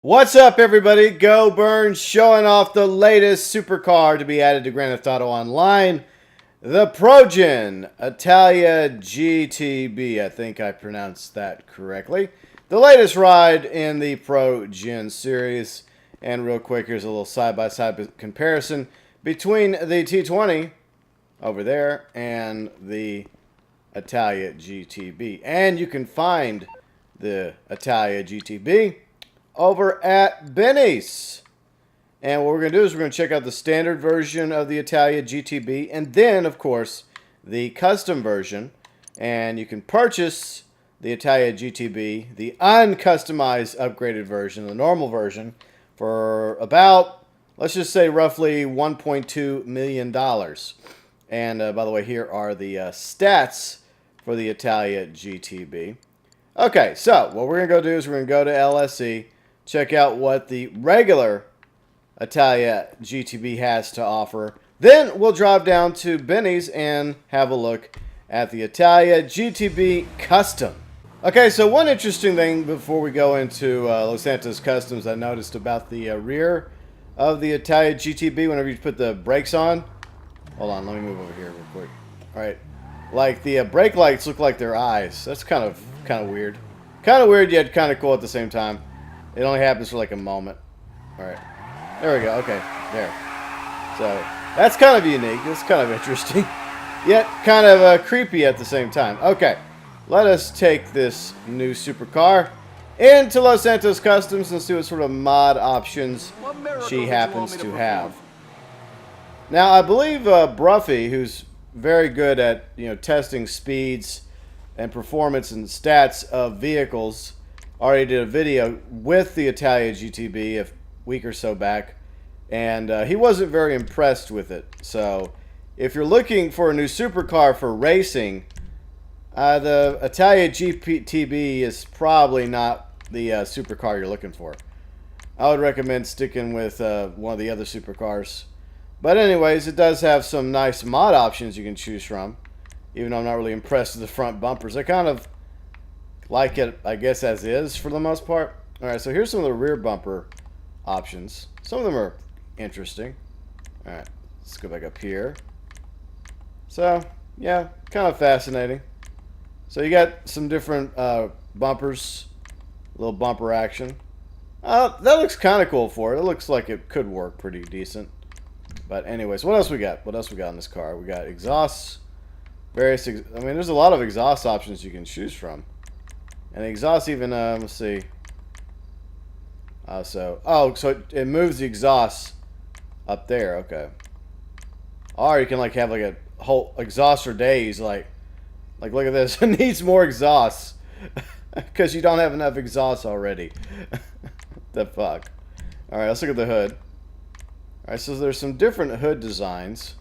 What's up, everybody? GeauxBurns showing off the latest supercar to be added to Grand Theft Auto Online, the Progen Itali GTB. I think I pronounced that correctly. The latest ride in the Progen series. And real quick, here's a little side-by-side comparison between the T20 over there and the Itali GTB. And you can find the Itali GTB over at Benny's. And what we're going to do is we're going to check out the standard version of the Itali GTB and then, of course, the custom version. And you can purchase the Itali GTB, the uncustomized upgraded version, the normal version, for about, let's just say, roughly $1.2 million. And by the way, here are the stats for the Itali GTB. Okay, so what we're going to go do is we're going to go to LSE, check out what the regular Itali GTB has to offer. Then we'll drive down to Benny's and have a look at the Itali GTB Custom. Okay, so one interesting thing before we go into Los Santos Customs I noticed about the rear of the Itali GTB whenever you put the brakes on. Hold on, let me move over here real quick. All right, like the brake lights look like their eyes. That's kind of weird. Kind of weird yet kind of cool at the same time. It only happens for like a moment. All right, there we go. Okay, there. So that's kind of unique. It's kind of interesting, yet kind of creepy at the same time. Okay, let us take this new supercar into Los Santos Customs and see what sort of mod options she happens to have. Now, I believe Bruffy, who's very good at testing speeds and performance and stats of vehicles, already did a video with the Itali GTB a week or so back, and he wasn't very impressed with it. So if you're looking for a new supercar for racing, the Itali GTB is probably not the supercar you're looking for. I would recommend sticking with one of the other supercars. But anyways, it does have some nice mod options you can choose from, even though I'm not really impressed with the front bumpers. I kind of like it, I guess, as is for the most part. Alright, so here's some of the rear bumper options. Some of them are interesting. Alright, let's go back up here. So, yeah, kind of fascinating. So you got some different bumpers, a little bumper action. That looks kind of cool for it. It looks like it could work pretty decent. But anyways, what else we got? What else we got in this car? We got exhausts. Various, I mean, there's a lot of exhaust options you can choose from. And the exhaust even, let's see. So it moves the exhaust up there. Okay. Or you can like have like a whole exhaust for days. Like look at this. It needs more exhaust because you don't have enough exhaust already. The fuck. All right, let's look at the hood. All right, so there's some different hood designs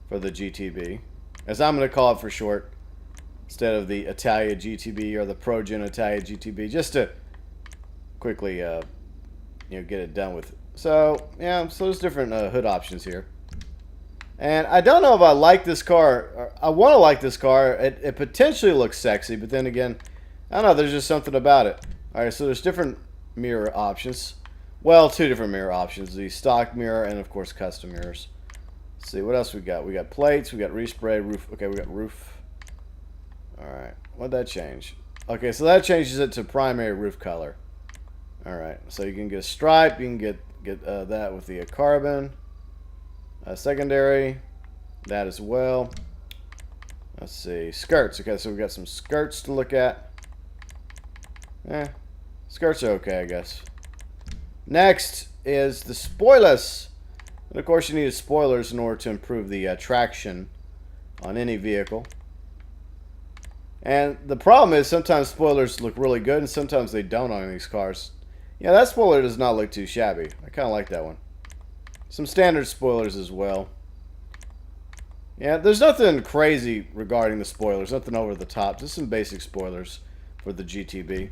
for the GTB, as I'm going to call it for short, instead of the Itali GTB or the Progen Itali GTB, just to quickly, get it done with. So yeah, so there's different hood options here, and I don't know if I like this car. Or I want to like this car. It potentially looks sexy, but then again, I don't know. There's just something about it. All right, so there's different mirror options. Well, two different mirror options: the stock mirror and, of course, custom mirrors. Let's see what else we got. We got plates. We got respray roof. Okay, we got roof. Alright, what'd that change? Okay, so that changes it to primary roof color. Alright, so you can get a stripe, you can get that with the carbon. Secondary, that as well. Let's see, skirts. Okay, so we got some skirts to look at. Skirts are okay, I guess. Next is the spoilers. And of course you need spoilers in order to improve the traction on any vehicle. And the problem is sometimes spoilers look really good and sometimes they don't on these cars. Yeah, that spoiler does not look too shabby. I kind of like that one. Some standard spoilers as well. Yeah, there's nothing crazy regarding the spoilers. Nothing over the top. Just some basic spoilers for the GTB.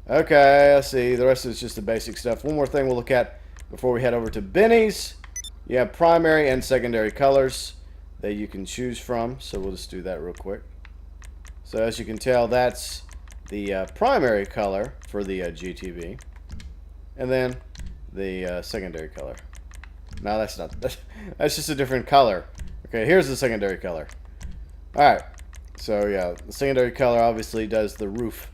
Okay, let's see. The rest of it's just the basic stuff. One more thing we'll look at before we head over to Benny's. You have primary and secondary colors that you can choose from. So we'll just do that real quick. So as you can tell, that's the primary color for the GTB. And then the secondary color. No, that's not. That's just a different color. Okay, here's the secondary color. Alright. So, yeah, the secondary color obviously does the roof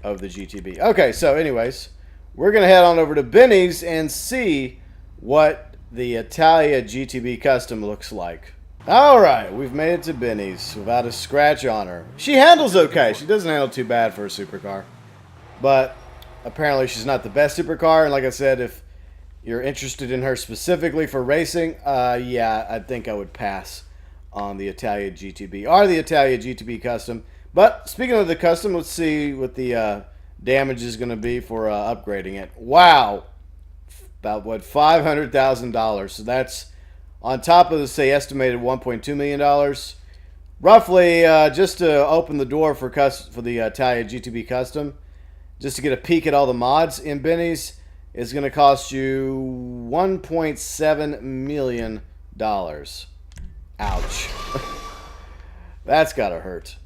of the GTB. Okay, so anyways, we're going to head on over to Benny's and see what the Italia GTB Custom looks like. Alright, we've made it to Benny's without a scratch on her. She handles okay. She doesn't handle too bad for a supercar. But apparently she's not the best supercar. And like I said, if you're interested in her specifically for racing, yeah, I think I would pass on the Italia GTB or the Italia GTB Custom. But speaking of the custom, let's see what the damage is going to be for upgrading it. Wow. About, what, $500,000. So that's on top of the, say, estimated $1.2 million. Roughly, just to open the door for the Italia GTB Custom, just to get a peek at all the mods in Benny's, is going to cost you $1.7 million. Ouch. That's got to hurt.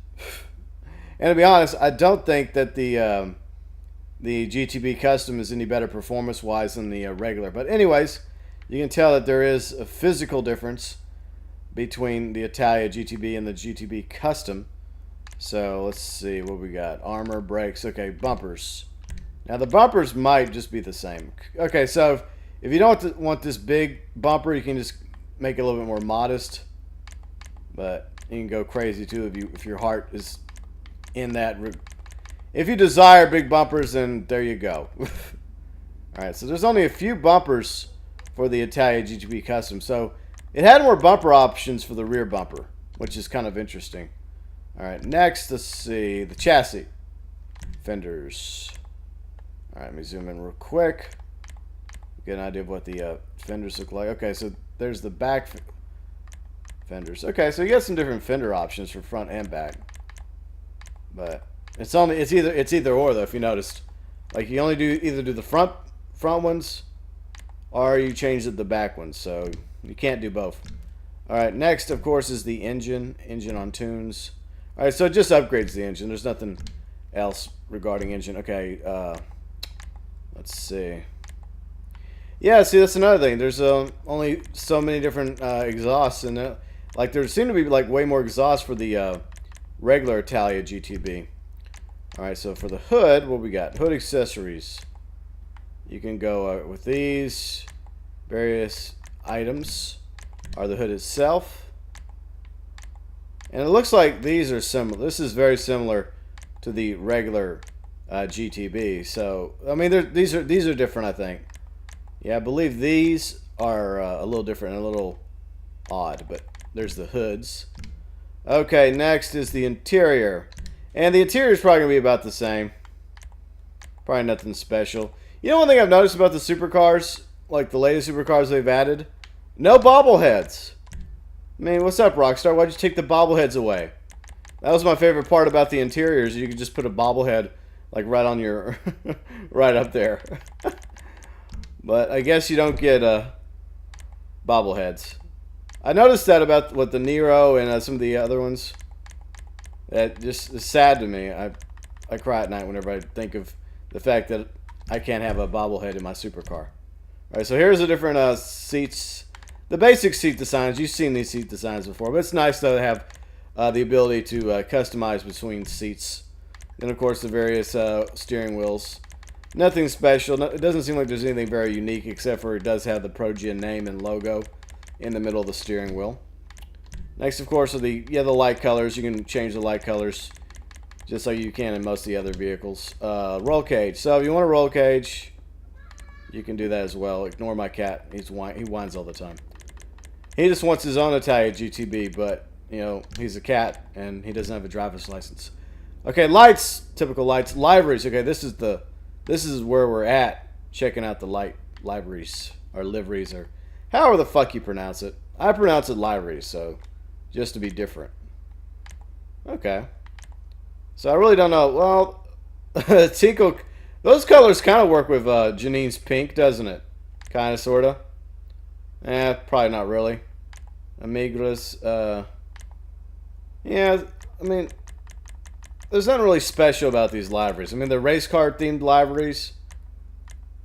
And to be honest, I don't think that the GTB Custom is any better performance-wise than the regular. But anyways, you can tell that there is a physical difference between the Italia GTB and the GTB Custom. So let's see what we got. Armor, brakes, okay, bumpers. Now the bumpers might just be the same. Okay, so if you don't want this big bumper, you can just make it a little bit more modest. But you can go crazy too if your heart is in that. If you desire big bumpers, then there you go. Alright, so there's only a few bumpers for the Italia GTB Custom. So it had more bumper options for the rear bumper, which is kind of interesting. Alright, next, let's see. The chassis. Fenders. Alright, let me zoom in real quick. Get an idea of what the fenders look like. Okay, so there's the back fenders. Okay, so you got some different fender options for front and back. But it's either or though, if you noticed. Like you only either do the front ones or you change the back ones. So you can't do both. Alright, next of course is the engine on tunes. Alright, so it just upgrades the engine. There's nothing else regarding engine. Okay, let's see. Yeah, see, that's another thing. There's only so many different exhausts, and like there seem to be like way more exhausts for the regular Italia GTB. All right, so for the hood, what we got? Hood accessories. You can go with these various items, or the hood itself, and it looks like these are similar. This is very similar to the regular GTB. So I mean, these are different, I think. Yeah, I believe these are a little different and a little odd, but there's the hoods. Okay, next is the interior. And the interior is probably going to be about the same. Probably nothing special. You know one thing I've noticed about the supercars, like the latest supercars they've added? No bobbleheads. I mean, what's up, Rockstar? Why'd you take the bobbleheads away? That was my favorite part about the interiors. You could just put a bobblehead like right on your... right up there. But I guess you don't get bobbleheads. I noticed that about the Nero and some of the other ones. That just is sad to me. I cry at night whenever I think of the fact that I can't have a bobblehead in my supercar. Alright, so here's the different seats. The basic seat designs. You've seen these seat designs before. But it's nice, though, to have the ability to customize between seats. Then, of course, the various steering wheels. Nothing special. It doesn't seem like there's anything very unique, except for it does have the Progen name and logo in the middle of the steering wheel. Next, of course, are the light colors. You can change the light colors just like you can in most of the other vehicles. Roll cage. So if you want a roll cage, you can do that as well. Ignore my cat. He whines all the time. He just wants his own Italia GTB, but you know he's a cat and he doesn't have a driver's license. Okay, lights. Typical lights. Liveries. Okay, this is where we're at, checking out the liveries, or liveries, or however the fuck you pronounce it. I pronounce it liveries, so just to be different. Okay. So I really don't know. Well, Tinkle, those colors kind of work with Janine's pink, doesn't it? Kind of, sort of. Probably not really. Amigras, yeah, I mean, there's nothing really special about these liveries. I mean, they're race car themed liveries.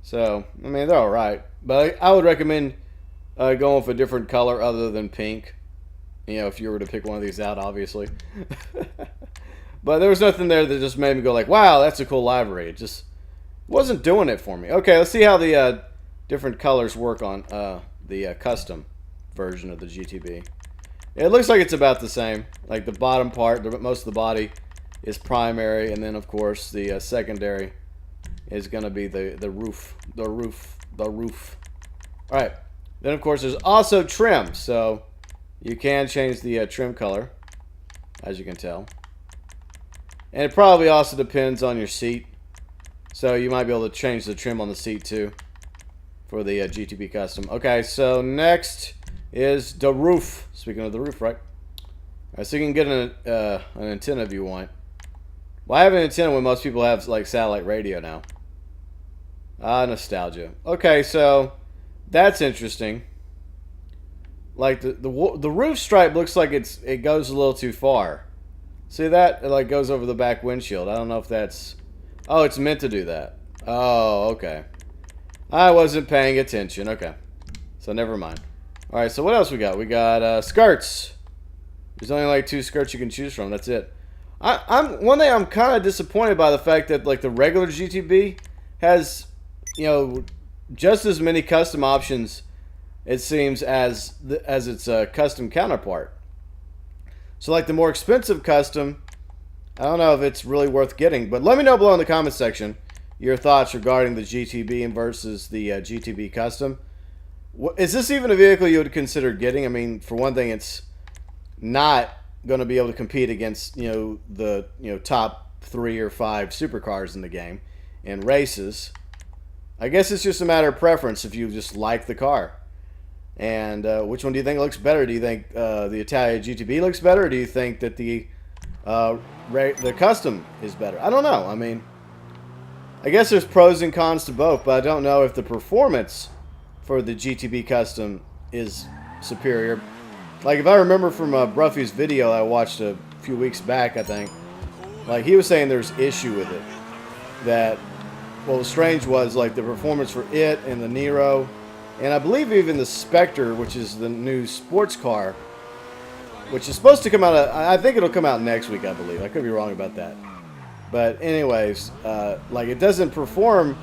So, I mean, they're alright. But I would recommend going for a different color other than pink. You know, if you were to pick one of these out, obviously. But there was nothing there that just made me go like, wow, that's a cool livery. It just wasn't doing it for me. Okay, let's see how the different colors work on the custom version of the GTB. It looks like it's about the same. Like the bottom part, most of the body is primary, and then of course the secondary is going to be the roof. All right. Then of course there's also trim, so you can change the trim color, as you can tell. And it probably also depends on your seat. So you might be able to change the trim on the seat too for the GTB custom. Okay, so next is the roof. Speaking of the roof, right? Alright, so you can get an antenna if you want. Well, I have an antenna when most people have like satellite radio now. Nostalgia. Okay, so that's interesting. Like the roof stripe looks like it goes a little too far. See that? It like goes over the back windshield. I don't know if that's... Oh, it's meant to do that. Oh, okay. I wasn't paying attention. Okay. So never mind. Alright, so what else we got? We got skirts. There's only like 2 skirts you can choose from. That's it. One thing I'm kind of disappointed by the fact that like the regular GTB has, you know, just as many custom options, it seems, as its custom counterpart. So like the more expensive custom, I don't know if it's really worth getting, but let me know below in the comment section your thoughts regarding the GTB versus the GTB custom. Is this even a vehicle you would consider getting? I mean, for one thing, it's not going to be able to compete against the top 3 or 5 supercars in the game in races. I guess it's just a matter of preference if you just like the car. And which one do you think looks better? Do you think the Italia GTB looks better, or do you think that the custom is better? I don't know. I mean, I guess there's pros and cons to both, but I don't know if the performance for the GTB custom is superior. Like, if I remember from Bruffy's video I watched a few weeks back, I think, like, he was saying there's issue with it. That, well, the strange was, like, the performance for it and the Nero, and I believe even the Spectre, which is the new sports car, which is supposed to come out, I think it'll come out next week, I believe. I could be wrong about that. But anyways, like, it doesn't perform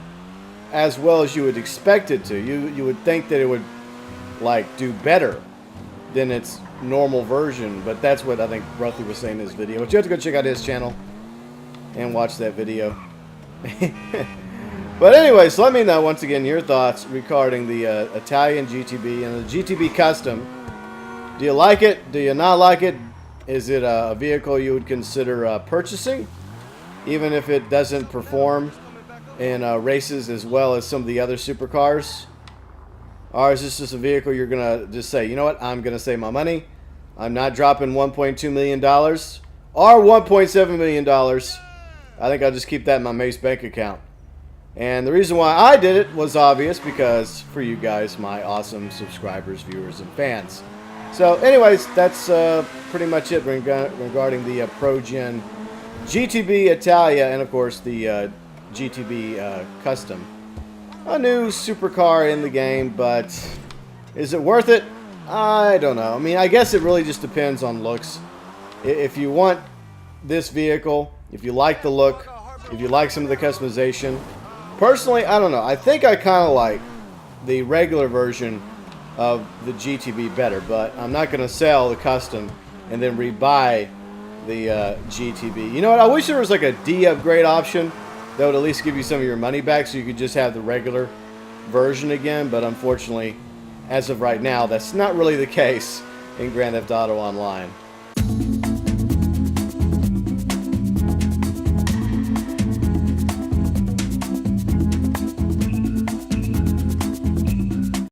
as well as you would expect it to. You would think that it would, like, do better than its normal version, but that's what I think Bruffy was saying in his video. But you have to go check out his channel and watch that video. But anyways, let me know once again your thoughts regarding the Italian GTB and the GTB Custom. Do you like it? Do you not like it? Is it a vehicle you would consider purchasing, even if it doesn't perform in races as well as some of the other supercars? Or is this just a vehicle you're going to just say, you know what, I'm going to save my money. I'm not dropping $1.2 million or $1.7 million. I think I'll just keep that in my Mace bank account. And the reason why I did it was obvious, because for you guys, my awesome subscribers, viewers, and fans. So anyways, that's pretty much it regarding the Progen GTB Italia and, of course, the GTB Custom. A new supercar in the game, but is it worth it? I don't know. I mean, I guess it really just depends on looks. If you want this vehicle, if you like the look, if you like some of the customization, personally, I don't know. I think I kind of like the regular version of the GTB better, but I'm not going to sell the custom and then rebuy the GTB. You know what? I wish there was like a D upgrade option that would at least give you some of your money back, so you could just have the regular version again. But unfortunately, as of right now, that's not really the case in Grand Theft Auto Online.